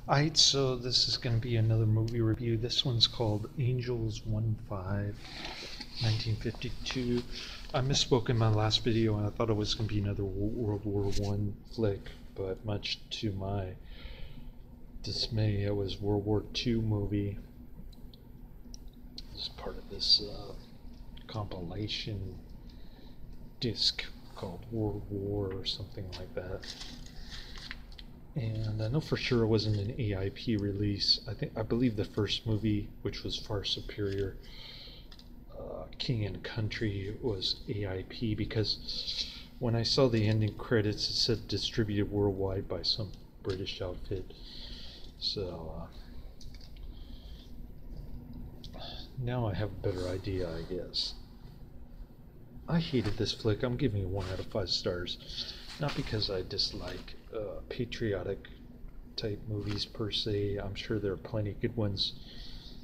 Alright, so this is going to be another movie review. This one's called Angels 1-5, 1952. I misspoke in my last video and I thought it was going to be another World War One flick, but much to my dismay, it was World War II movie. It's part of this compilation disc called World War or something like that. And I know for sure it wasn't an AIP release. I believe the first movie, which was far superior, King and Country, was AIP, because when I saw the ending credits, it said distributed worldwide by some British outfit. So now I have a better idea, I guess. I hated this flick. I'm giving it 1 out of 5 stars. Not because I dislike patriotic type movies per se. I'm sure there are plenty of good ones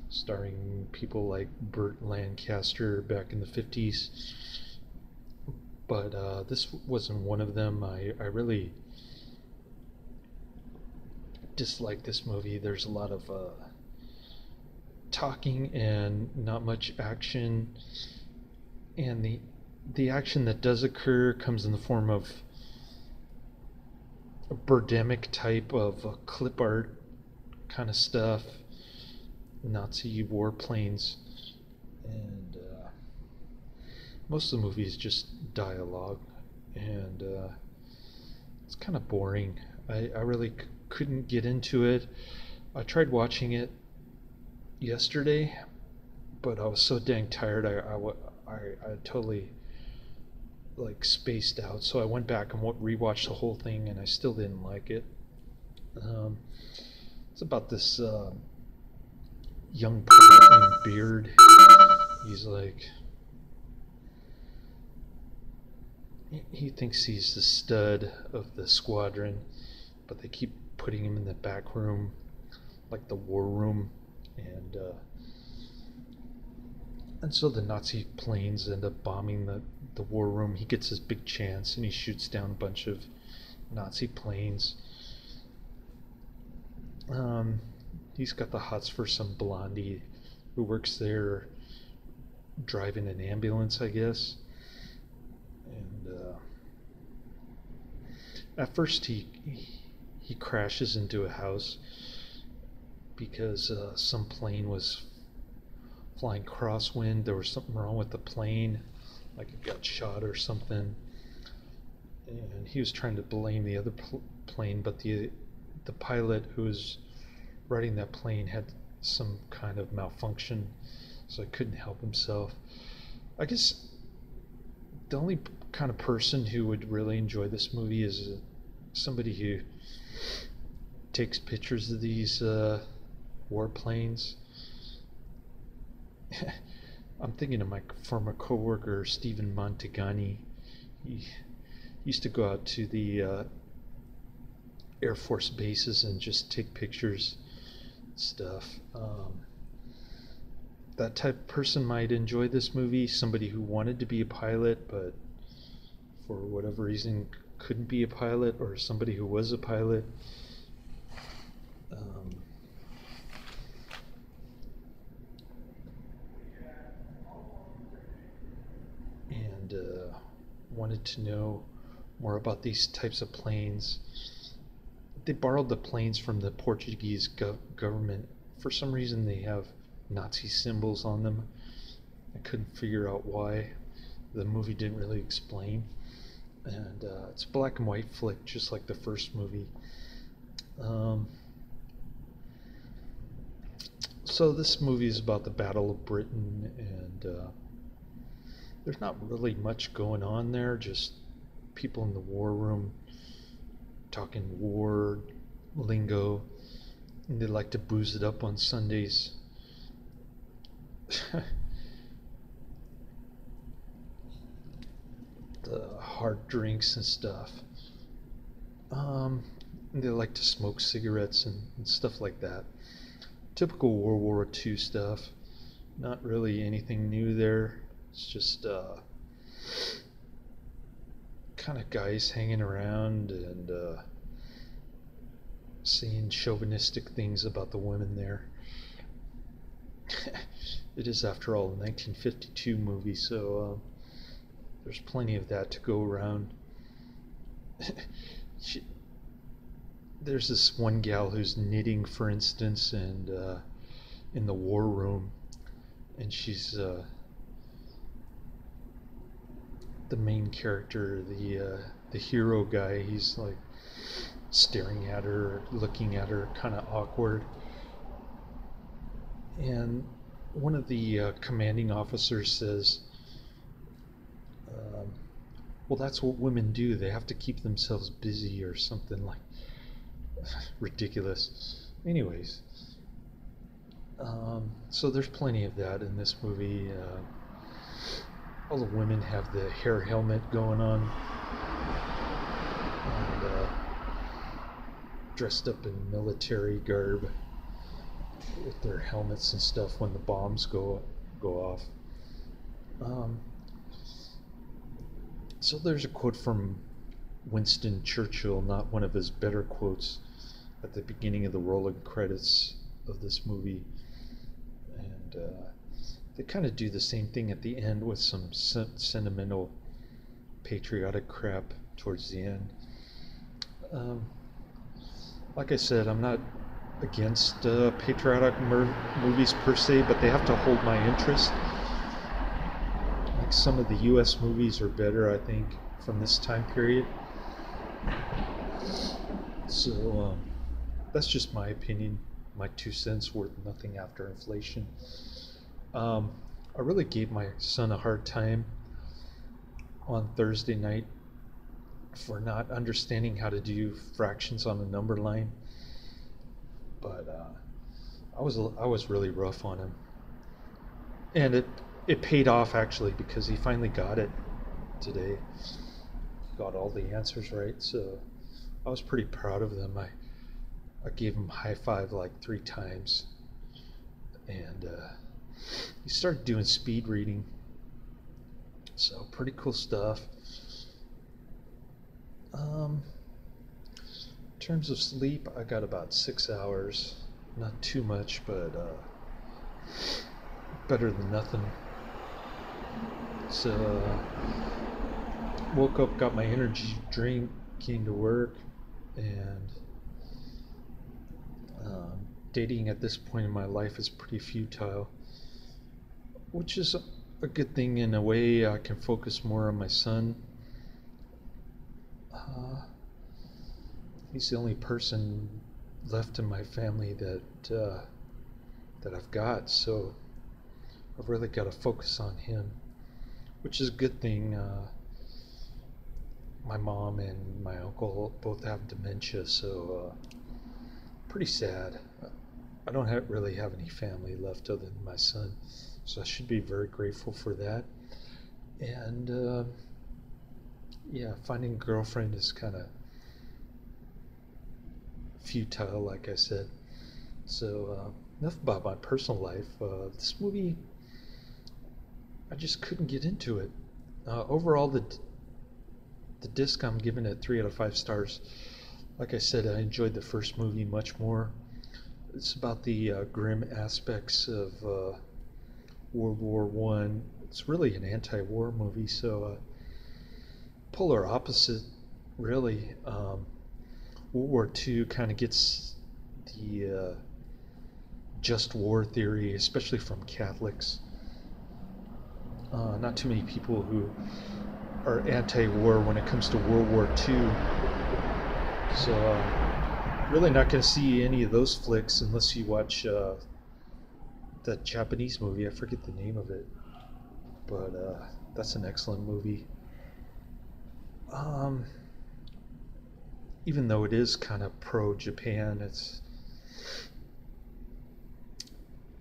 starring people like Burt Lancaster back in the 50s. But this wasn't one of them. I really dislike this movie. There's a lot of talking and not much action. And the action that does occur comes in the form of a Birdemic type of clip art kind of stuff, Nazi warplanes, and most of the movie is just dialogue, and it's kind of boring. I really couldn't get into it. I tried watching it yesterday, but I was so dang tired. I totally spaced out, so I went back and rewatched the whole thing, and I still didn't like it. It's about this young pilot named Beard. He's he thinks he's the stud of the squadron, but they keep putting him in the back room, like the war room, and so the Nazi planes end up bombing the war room. He gets his big chance and he shoots down a bunch of Nazi planes. He's got the hots for some blondie who works there driving an ambulance, I guess. And at first he crashes into a house because some plane was flying crosswind. There was something wrong with the plane, like it got shot or something, and he was trying to blame the other plane, but the pilot who was riding that plane had some kind of malfunction, so he couldn't help himself. I guess the only kind of person who would really enjoy this movie is somebody who takes pictures of these warplanes. I'm thinking of my former coworker Stephen Montegani. He used to go out to the Air Force bases and just take pictures and stuff. That type of person might enjoy this movie. Somebody who wanted to be a pilot but for whatever reason couldn't be a pilot, or somebody who was a pilot. And wanted to know more about these types of planes. They borrowed the planes from the Portuguese government. For some reason they have Nazi symbols on them. I couldn't figure out why. The movie didn't really explain. And it's a black and white flick, just like the first movie. So this movie is about the Battle of Britain, and there's not really much going on there, just people in the war room talking war lingo, and they like to booze it up on Sundays. The hard drinks and stuff. And they like to smoke cigarettes and stuff like that. Typical World War II stuff. Not really anything new there. It's just kind of guys hanging around and saying chauvinistic things about the women there. It is, after all, a 1952 movie, so there's plenty of that to go around. There's this one gal who's knitting, for instance, and in the war room, and she's the main character, the hero guy. He's like staring at her, looking at her, kind of awkward. And one of the commanding officers says, well, that's what women do. They have to keep themselves busy or something like ridiculous. Anyways, so there's plenty of that in this movie. All the women have the hair helmet going on, and dressed up in military garb with their helmets and stuff when the bombs go off. So there's a quote from Winston Churchill, not one of his better quotes, at the beginning of the rolling credits of this movie, and they kind of do the same thing at the end with some sentimental patriotic crap towards the end. Like I said, I'm not against patriotic movies per se, but they have to hold my interest. Like some of the US movies are better, I think, from this time period. So that's just my opinion, my 2 cents worth nothing after inflation. I really gave my son a hard time on Thursday night for not understanding how to do fractions on a number line, but I was really rough on him, and it paid off, actually, because he finally got it today. Got all the answers right, so I was pretty proud of them. I gave him a high five like 3 times, and he started doing speed reading, so pretty cool stuff. In terms of sleep, I got about 6 hours. Not too much, but better than nothing. So woke up, got my energy drink, came to work, and dating at this point in my life is pretty futile, which is a good thing in a way. I can focus more on my son. He's the only person left in my family that I've got, so I've really got to focus on him, which is a good thing. My mom and my uncle both have dementia, so pretty sad. I don't really have any family left other than my son, so I should be very grateful for that. And yeah, finding a girlfriend is kind of futile, like I said. So enough about my personal life. This movie, I just couldn't get into it. Overall, the disc, I'm giving it 3 out of 5 stars. Like I said, I enjoyed the first movie much more. It's about the grim aspects of World War I. It's really an anti-war movie, so polar opposite, really. World War II kind of gets the just war theory, especially from Catholics. Not too many people who are anti-war when it comes to World War II. So really not going to see any of those flicks unless you watch that Japanese movie. I forget the name of it, but that's an excellent movie. Even though it is kind of pro-Japan,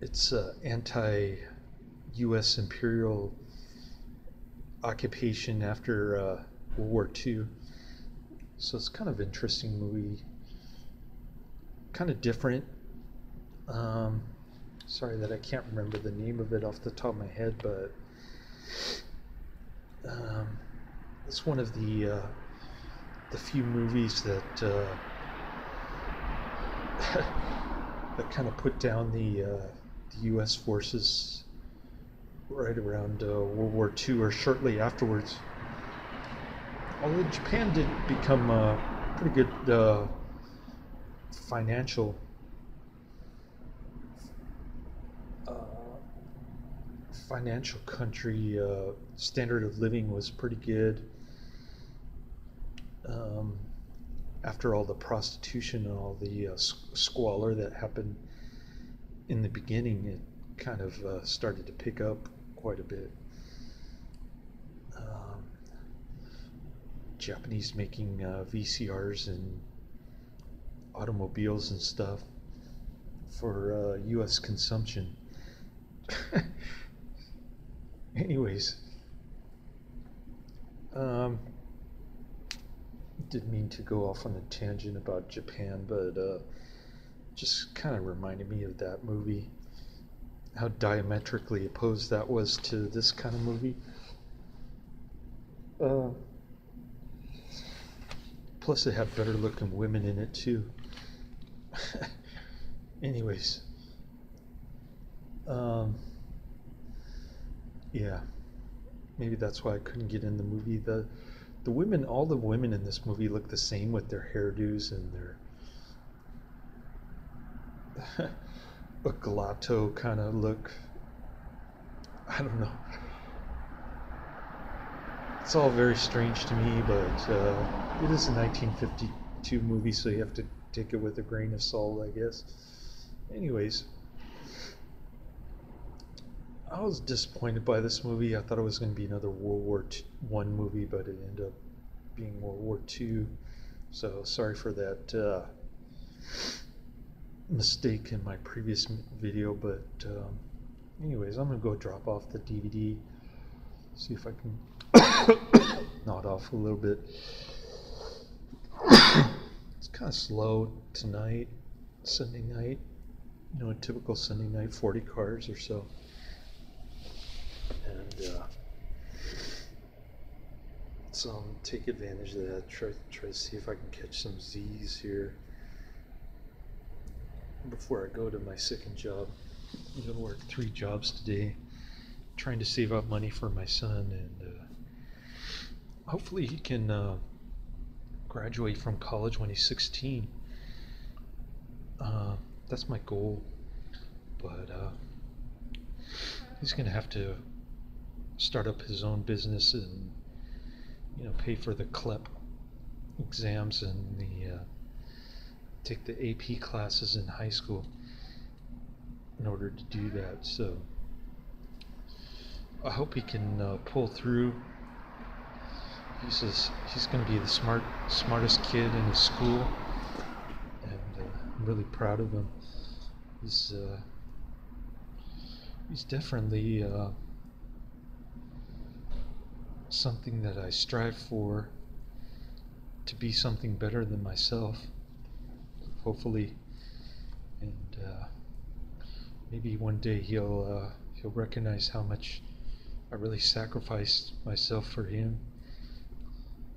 it's anti-U.S. imperial occupation after World War II. So it's kind of interesting movie, kind of different. Sorry that I can't remember the name of it off the top of my head, but it's one of the few movies that that kind of put down the U.S. forces right around World War II or shortly afterwards. Although Japan did become a pretty good financial uh, financial country, standard of living was pretty good. Um, After all the prostitution and all the squalor that happened in the beginning, it kind of started to pick up quite a bit. Um, Japanese making VCRs and automobiles and stuff for U.S. consumption. Anyways, didn't mean to go off on a tangent about Japan, but just kind of reminded me of that movie, how diametrically opposed that was to this kind of movie. Plus, it had better looking women in it too. Anyways, yeah, maybe that's why I couldn't get in the movie. The women, all the women in this movie look the same with their hairdos and their a gelato kind of look. I don't know. It's all very strange to me, but it is a 1952 movie, so you have to take it with a grain of salt, I guess. Anyways, I was disappointed by this movie. I thought it was going to be another World War I movie, but it ended up being World War II. So sorry for that mistake in my previous video, but anyways, I'm going to go drop off the DVD, see if I can nod off a little bit. It's kind of slow tonight, Sunday night. You know, a typical Sunday night, 40 cars or so. And so I'm gonna take advantage of that, try to see if I can catch some Z's here before I go to my second job. I'm gonna work 3 jobs today, trying to save up money for my son, and hopefully he can graduate from college when he's 16. That's my goal, but he's gonna have to start up his own business and, you know, pay for the CLEP exams and the take the AP classes in high school in order to do that. So I hope he can pull through. He's going to be the smartest kid in his school, and I'm really proud of him. He's definitely something that I strive for, to be something better than myself, hopefully, and maybe one day he'll recognize how much I really sacrificed myself for him.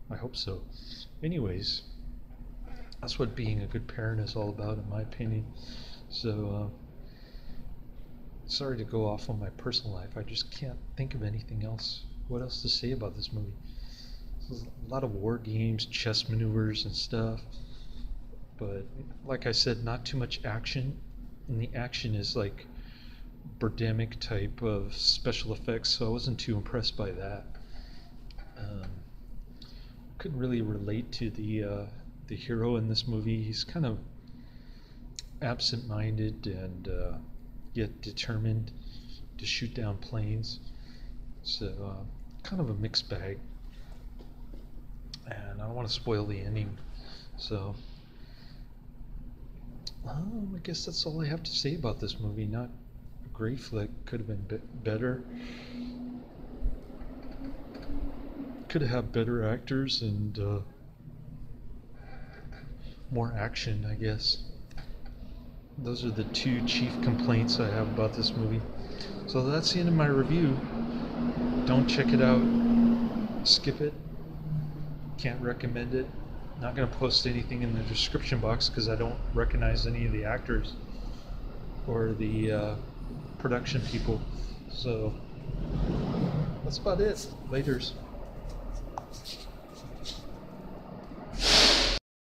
I hope so. Anyways, that's what being a good parent is all about, in my opinion. So sorry to go off on my personal life. I just can't think of anything else. What else to say about this movie? There's a lot of war games, chess maneuvers and stuff, but like I said, not too much action, and the action is like Birdemic type of special effects, so I wasn't too impressed by that. Couldn't really relate to the hero in this movie. He's kind of absent-minded and yet determined to shoot down planes. So kind of a mixed bag, and I don't want to spoil the ending. So I guess that's all I have to say about this movie. Not a great flick. Could have been better. Could have had better actors and more action, I guess. Those are the 2 chief complaints I have about this movie. So that's the end of my review. Don't check it out. Skip it. Can't recommend it. Not gonna post anything in the description box because I don't recognize any of the actors or the production people. So that's about it. Laters.